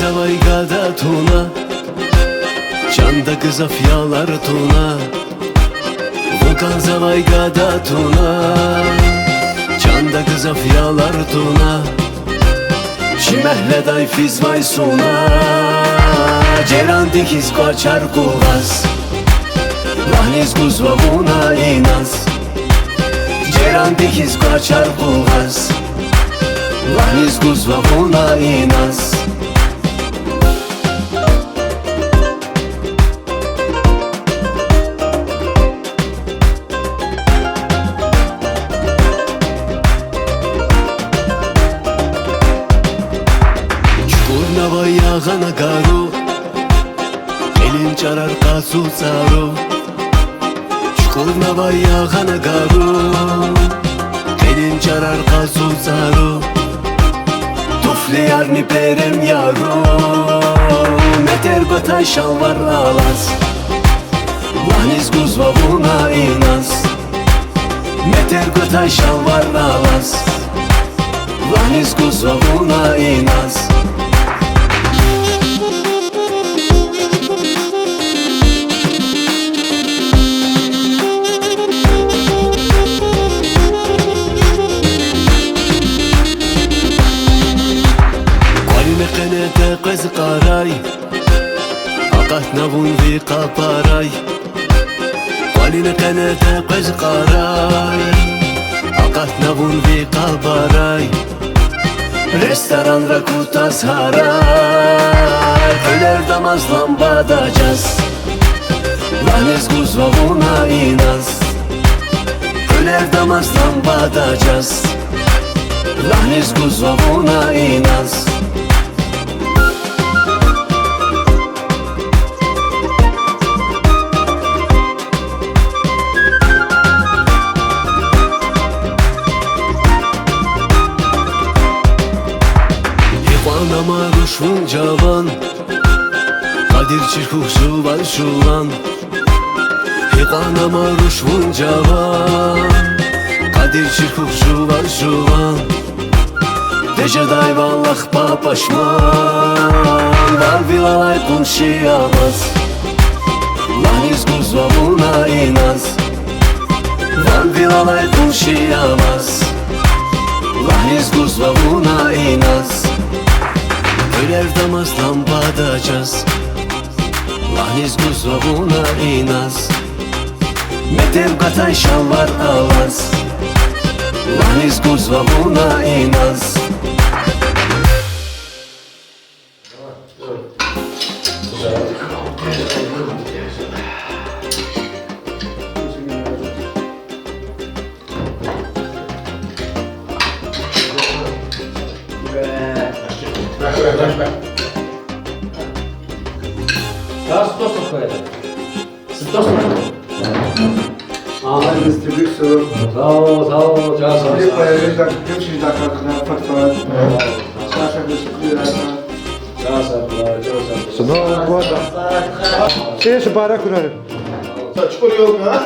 Çukurnavayga'da tuna, Çanda kızafyalar tuna. Vulkan Zavayga'da tuna, Çanda kızafyalar tuna. Çimehle dayfiz vay suna, Ceran dikiz kaçar kuvas, Lahniz guzva buna inas. Ceran dikiz kaçar kuvas, Lahniz guzva buna inas. Çukurnavayağana garu, elin çarar kasu saru. Çukurnavayağana garu, elin çarar kasu saru. Tufli yarni perem yaru, meter gotay şalvar alas. Lahniz guzva buna inas, meter gotay şalvar alas. Lahniz guzva buna inas. Qenete qız qaray, Aqat navun vi qaparay. Qaline qenete qız qaray, Aqat navun vi qaparay. Restoran rakutas haray, Öler damaz lambada caz. Lahniz guzva buna inas, Öler damaz lambada caz. Lahniz guzva buna inas. Ama ruşvun cavan, Kadir çirkuhsu var şuvan. Hiqanama ruşvun cavan, Kadir çirkuhsu var şuvan. Deja dayvallah papaşman, Var vilalay kunşiyamaz. Lahniz guzva buna inas, Var vilalay kunşiyamaz. Lahniz guzva buna inas. Öler damaz lambada caz. Lahniz guzva buna inas, Metev katay şalvar alas. Lahniz guzva buna inas. Daha stosla koyalım. Stosla. Ahmet distribüsyon. Sağ ol, sağ ol. Çok sağ ol. Bir koyalım da hepsini dakikasına faktor. Sağ teşekkür ederim. Sağ ol, sağ ol. Снова года. Все же пора курить. Çukur yok ha.